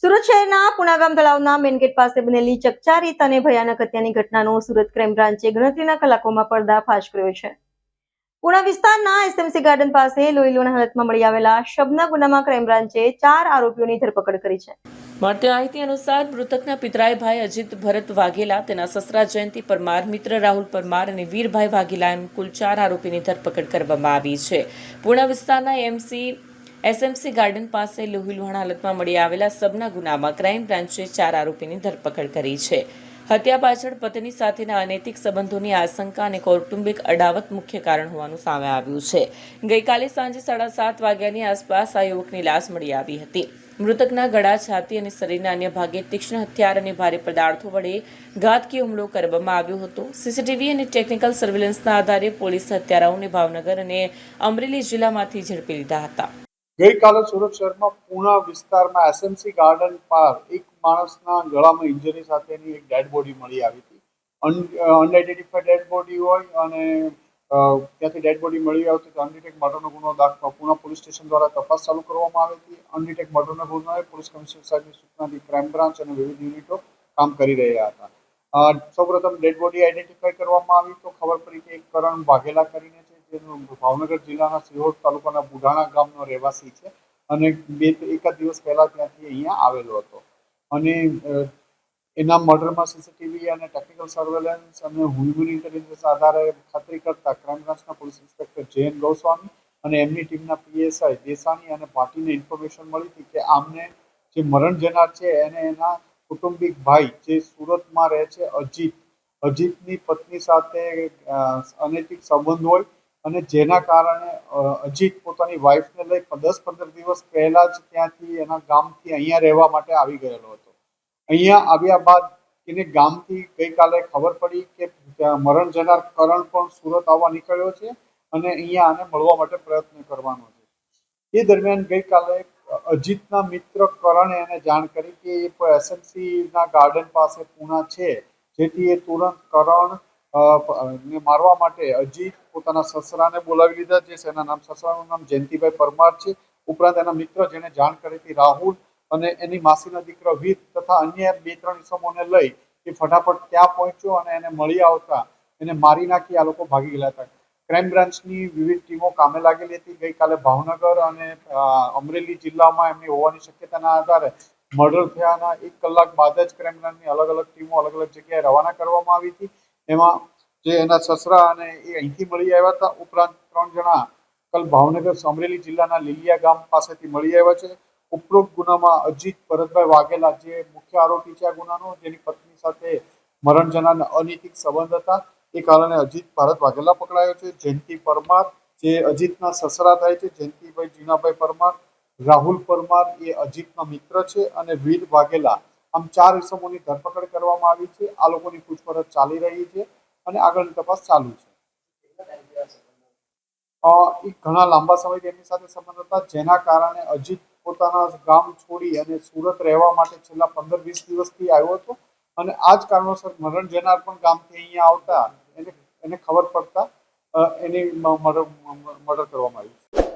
સુરત શહેરના પુણાગામ તળાવના main gate પાસે બનેલી ચકચારીત અને ભયાનક હત્યાની ઘટનાનો સુરત ક્રાઇમ બ્રાન્ચે ગણતરીના કલાકોમાં પર્દાફાશ કર્યો છે. પુણા વિસ્તારના એસએમસી ગાર્ડન પાસે લોહીલુણ હાલતમાં મળી આવેલા શબના ગુનામાં ક્રાઇમ બ્રાન્ચે 4 આરોપીઓની ધરપકડ કરી છે. મળતી માહિતી અનુસાર મૃતકના પિતરાઈ ભાઈ અજીત ભરત વાઘેલા, તેના સસરા જયંતિ પરમાર, મિત્ર રાહુલ પરમાર અને વીરભાઈ વાઘેલા એમ કુલ 4 આરોપીની ધરપકડ કરવામાં આવી છે. પુણા વિસ્તારના એસએમસી ગાર્ડન પાસે લોહીલુહાણ હાલતમાં મળી આવેલા સબના ગુનામાં ક્રાઇમ બ્રાન્ચે 4 આરોપીની ધરપકડ કરી છે. હત્યા પાછળ પત્ની સાથેના અનૈતિક સંબંધોની આશંકા અને કૌટુંબિક અડાવત મુખ્ય કારણ હોવાનું સામે આવ્યું છે. ગઈકાલે સાંજે 7:30 વાગ્યાની આસપાસ આ યુવકની લાશ મળી આવી હતી. મૃતકના ગળા, છાતી અને શરીરના અન્ય ભાગે તીક્ષ્ણ હથિયાર અને ભારે પદાર્થો વડે ઘાતકી હુમલો કરવામાં આવ્યો હતો. સીસીટીવી અને ટેકનિકલ સર્વેલન્સના આધારે પોલીસે હત્યારાઓને ભાવનગર અને અમરેલી જિલ્લામાંથી ઝડપી લીધા હતા. ગઈકાલે સુરત શહેરમાં પૂણા વિસ્તારમાં એસએમસી ગાર્ડન પર એક માણસના ગળામાં ઇન્જરી સાથેની એક ડેડ બોડી મળી આવી હતી. અનઆઇડેન્ટિફાઈડ ડેડ બોડી હોય અને ત્યાંથી ડેડ બોડી મળી આવતી તો અનડિટેક મર્ડરનો ગુનો દાખલ પૂણા પોલીસ સ્ટેશન દ્વારા તપાસ ચાલુ કરવામાં આવી હતી. અનડિટેક મર્ડરનો ગુનો પોલીસ કમિશનર સાહેબની સૂચનાથી ક્રાઇમ બ્રાન્ચ અને વિવિધ યુનિટો કામ કરી રહ્યા હતા. સૌપ્રથમ ડેડ બોડી આઈડેન્ટિફાઈ કરવામાં આવી તો ખબર પડી કે એક કરણ વાઘેલા કરીને છે, જેનું ભાવનગર જિલ્લાના સિહોર તાલુકાના બુઢાણા ગામનો રહેવાસી છે અને એક દિવસ પહેલા ત્યાંથી અહીંયા આવેલો હતો. અને એના મર્ડરમાં સીસીટીવી અને ટેકનિકલ સર્વેલન્સ અને હ્યુમન ઇન્ટેલિજન્સ આધારે ખાતરી કરતા ક્રાઇમ બ્રાન્ચના પોલીસ ઇન્સ્પેક્ટર જયન ગોસ્વામી અને એમની ટીમના પીએસઆઈ દેસાણી અને પાટીને ઇન્ફોર્મેશન મળી હતી કે આમને જે મરણ જનાર છે એને એના કુટુંબિક ભાઈ જે સુરતમાં રહે છે અજીતની પત્ની સાથે અનૈતિક સંબંધ હોય અને જેના કારણે અજીત પોતાની વાઈફને લઈ 10-15 દિવસ પહેલા જ ત્યાંથી એના ગામથી અહીંયા રહેવા માટે આવી ગયેલો હતો. અહીંયા આવ્યા બાદ એને ગામથી ગઈકાલે ખબર પડી કે મરણ જનાર કરણ પણ સુરત આવવા નીકળ્યો છે અને અહીંયા આને મળવા માટે પ્રયત્ન કરવાનો છે. એ દરમિયાન ગઈકાલે અજીતના મિત્ર કરણે એને જાણ કરી કે એ એસએમસીના ગાર્ડન પાસે પૂણા છે, જેથી એ તુરંત કરણ ને મારવા માટે અજીત પોતાના સસરાને બોલાવી લીધા છે. એના સસરાનું નામ જયંતિભાઈ પરમાર છે. ઉપરાંત એના મિત્ર જેને જાણ કરી હતી રાહુલ અને એની માસીના દીકરા વીર તથા અન્ય 2-3 ઇસમોને લઈ એ ફટાફટ ત્યાં પહોંચ્યો અને એને મળી આવતા એને મારી નાખી આ લોકો ભાગી ગયેલા હતા. ક્રાઇમ બ્રાન્ચની વિવિધ ટીમો કામે લાગેલી હતી. ગઈકાલે ભાવનગર અને અમરેલી જિલ્લામાં એમની હોવાની શક્યતાના આધારે મર્ડર થયાના 1 કલાક બાદ જ ક્રાઇમ બ્રાન્ચની અલગ અલગ ટીમો અલગ અલગ જગ્યાએ રવાના કરવામાં આવી હતી. એમાં જે એના સસરા અને એ અહીંથી મળી આવ્યા હતા. ઉપરાંત 3 જણા કલ ભાવનગર અમરેલી જિલ્લાના લીલિયા ગામ પાસેથી મળી આવ્યા છે. ઉપરોક્ત ગુનામાં અજીત ભરતભાઈ વાઘેલા જે મુખ્ય આરોપી છે આ ગુનાનો, જેની પત્ની સાથે મરણ જનારના અનૈતિક સંબંધ હતા, એ કારણે અજીત ભારત વાઘેલા પકડાયો છે. જયંતિ પરમાર જે અજીતના સસરા થાય છે, જયંતિભાઈ જીનાભાઈ પરમાર, રાહુલ પરમાર એ અજીતના મિત્ર છે અને વીર વાઘેલા, આમ 4 ઇસમોની ધરપકડ કરવામાં આવી છે. આ લોકોની પૂછપરછ ચાલી રહી છે અને આગળની તપાસ ચાલુ છે. એ ઘણા લાંબા સમયથી એમની સાથે સંબંધ હતા, જેના કારણે અજીત પોતાના ગામ છોડી અને સુરત રહેવા માટે છેલ્લા 15-20 દિવસથી આવ્યો હતો અને આ જ કારણોસર મરણ જનાર પણ ગામથી અહીંયા આવતા એને ખબર પડતા એની મર્ડર કરવામાં આવ્યું.